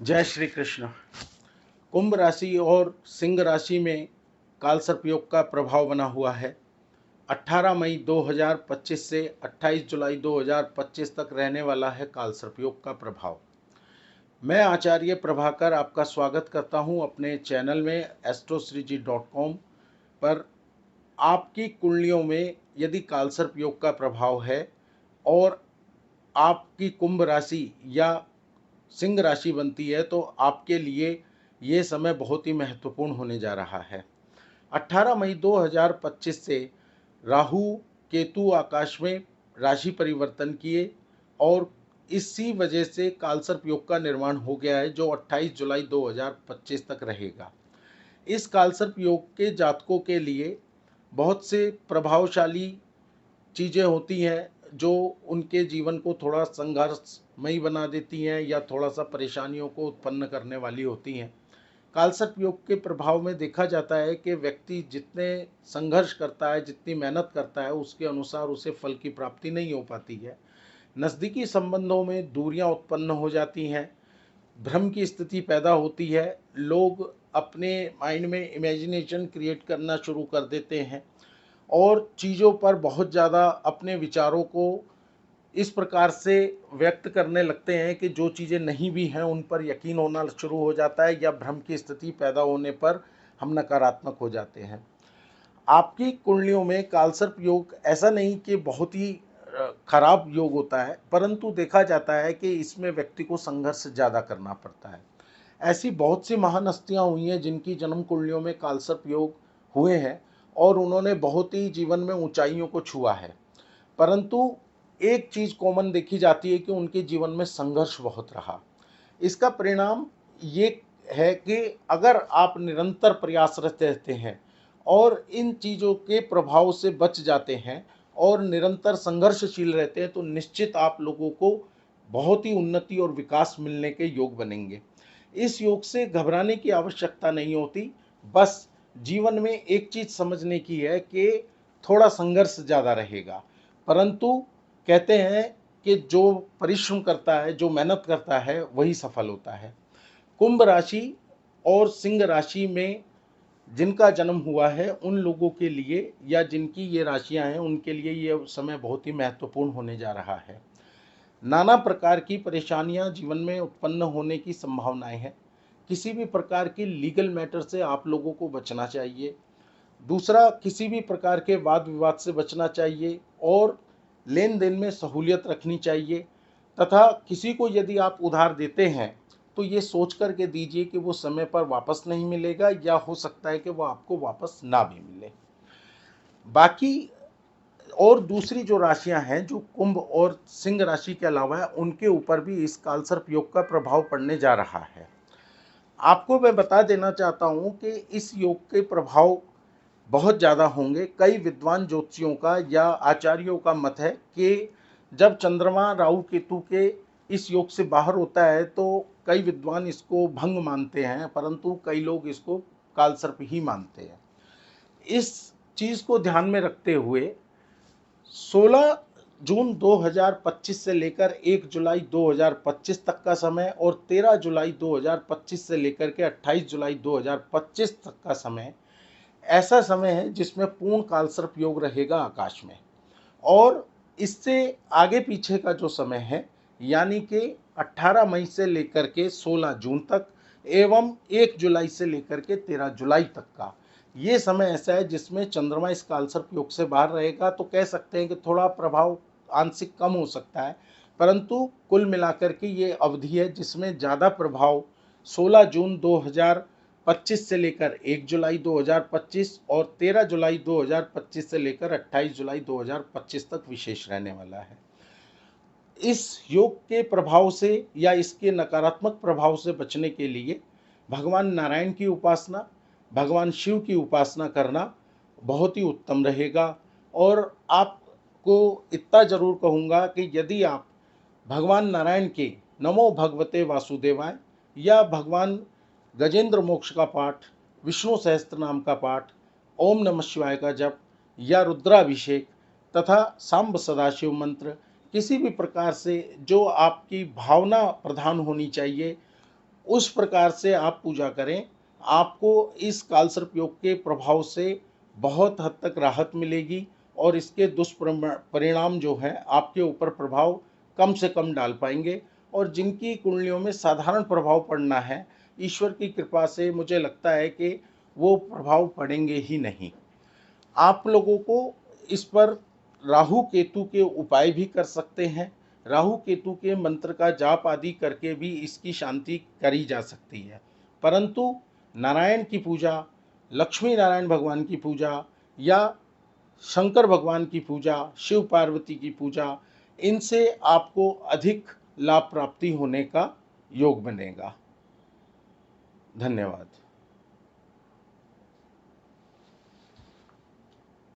जय श्री कृष्ण। कुंभ राशि और सिंह राशि में कालसर्प योग का प्रभाव बना हुआ है। 18 मई 2025 से 28 जुलाई 2025 तक रहने वाला है कालसर्प योग का प्रभाव। मैं आचार्य प्रभाकर आपका स्वागत करता हूं अपने चैनल में astroshreeji.com पर। आपकी कुंडलियों में यदि कालसर्प योग का प्रभाव है और आपकी कुंभ राशि या सिंह राशि बनती है तो आपके लिए ये समय बहुत ही महत्वपूर्ण होने जा रहा है। 18 मई 2025 से राहु केतु आकाश में राशि परिवर्तन किए और इसी वजह से कालसर्प योग का निर्माण हो गया है जो 28 जुलाई 2025 तक रहेगा। इस कालसर्प योग के जातकों के लिए बहुत से प्रभावशाली चीज़ें होती हैं जो उनके जीवन को थोड़ा संघर्षमयी बना देती हैं या थोड़ा सा परेशानियों को उत्पन्न करने वाली होती हैं। कालसर्प योग के प्रभाव में देखा जाता है कि व्यक्ति जितने संघर्ष करता है, जितनी मेहनत करता है, उसके अनुसार उसे फल की प्राप्ति नहीं हो पाती है। नज़दीकी संबंधों में दूरियां उत्पन्न हो जाती हैं, भ्रम की स्थिति पैदा होती है, लोग अपने माइंड में इमेजिनेशन क्रिएट करना शुरू कर देते हैं और चीज़ों पर बहुत ज़्यादा अपने विचारों को इस प्रकार से व्यक्त करने लगते हैं कि जो चीज़ें नहीं भी हैं उन पर यकीन होना शुरू हो जाता है या भ्रम की स्थिति पैदा होने पर हम नकारात्मक हो जाते हैं। आपकी कुंडलियों में कालसर्प योग ऐसा नहीं कि बहुत ही खराब योग होता है, परंतु देखा जाता है कि इसमें व्यक्ति को संघर्ष ज़्यादा करना पड़ता है। ऐसी बहुत सी महान हस्तियाँ हुई हैं जिनकी जन्म कुंडलियों में कालसर्प योग हुए हैं और उन्होंने बहुत ही जीवन में ऊंचाइयों को छुआ है, परंतु एक चीज़ कॉमन देखी जाती है कि उनके जीवन में संघर्ष बहुत रहा। इसका परिणाम ये है कि अगर आप निरंतर प्रयासरत रहते हैं और इन चीज़ों के प्रभाव से बच जाते हैं और निरंतर संघर्षशील रहते हैं तो निश्चित आप लोगों को बहुत ही उन्नति और विकास मिलने के योग बनेंगे। इस योग से घबराने की आवश्यकता नहीं होती, बस जीवन में एक चीज़ समझने की है कि थोड़ा संघर्ष ज़्यादा रहेगा, परंतु कहते हैं कि जो परिश्रम करता है, जो मेहनत करता है, वही सफल होता है। कुंभ राशि और सिंह राशि में जिनका जन्म हुआ है उन लोगों के लिए या जिनकी ये राशियां हैं उनके लिए ये समय बहुत ही महत्वपूर्ण होने जा रहा है। नाना प्रकार की परेशानियां जीवन में उत्पन्न होने की संभावनाएं हैं। किसी भी प्रकार की लीगल मैटर से आप लोगों को बचना चाहिए। दूसरा, किसी भी प्रकार के वाद विवाद से बचना चाहिए और लेन देन में सहूलियत रखनी चाहिए तथा किसी को यदि आप उधार देते हैं तो ये सोच कर के दीजिए कि वो समय पर वापस नहीं मिलेगा या हो सकता है कि वो आपको वापस ना भी मिले। बाकी और दूसरी जो राशियां हैं जो कुंभ और सिंह राशि के अलावा है उनके ऊपर भी इस कालसर्प योग का प्रभाव पड़ने जा रहा है। आपको मैं बता देना चाहता हूं कि इस योग के प्रभाव बहुत ज़्यादा होंगे। कई विद्वान ज्योतिषियों का या आचार्यों का मत है कि जब चंद्रमा राहु केतु के इस योग से बाहर होता है तो कई विद्वान इसको भंग मानते हैं, परंतु कई लोग इसको कालसर्प ही मानते हैं। इस चीज़ को ध्यान में रखते हुए 16 जून 2025 से लेकर 1 जुलाई 2025 तक का समय और 13 जुलाई 2025 से लेकर के 28 जुलाई 2025 तक का समय ऐसा समय है जिसमें पूर्ण कालसर्प योग रहेगा आकाश में। और इससे आगे पीछे का जो समय है यानी कि 18 मई से लेकर के 16 जून तक एवं 1 जुलाई से लेकर के 13 जुलाई तक का ये समय ऐसा है जिसमें चंद्रमा इस कालसर्प योग से बाहर रहेगा। तो कह सकते हैं कि थोड़ा प्रभाव आंशिक कम हो सकता है, परंतु कुल मिलाकर के ये अवधि है जिसमें ज़्यादा प्रभाव 16 जून 2025 से लेकर 1 जुलाई 2025 और 13 जुलाई 2025 से लेकर 28 जुलाई 2025 तक विशेष रहने वाला है। इस योग के प्रभाव से या इसके नकारात्मक प्रभाव से बचने के लिए भगवान नारायण की उपासना, भगवान शिव की उपासना करना बहुत ही उत्तम रहेगा। और आपको इतना ज़रूर कहूँगा कि यदि आप भगवान नारायण के नमो भगवते वासुदेवाय या भगवान गजेंद्र मोक्ष का पाठ, विष्णु सहस्त्र नाम का पाठ, ओम नमः शिवाय का जप या रुद्राभिषेक तथा सांब सदाशिव मंत्र किसी भी प्रकार से जो आपकी भावना प्रधान होनी चाहिए उस प्रकार से आप पूजा करें, आपको इस कालसर्प योग के प्रभाव से बहुत हद तक राहत मिलेगी और इसके दुष्परिणाम जो हैं आपके ऊपर प्रभाव कम से कम डाल पाएंगे। और जिनकी कुंडलियों में साधारण प्रभाव पड़ना है, ईश्वर की कृपा से मुझे लगता है कि वो प्रभाव पड़ेंगे ही नहीं। आप लोगों को इस पर राहु केतु के उपाय भी कर सकते हैं। राहु केतु के मंत्र का जाप आदि करके भी इसकी शांति करी जा सकती है। परंतु नारायण की पूजा, लक्ष्मी नारायण भगवान की पूजा या शंकर भगवान की पूजा, शिव पार्वती की पूजा, इनसे आपको अधिक लाभ प्राप्ति होने का योग बनेगा। धन्यवाद।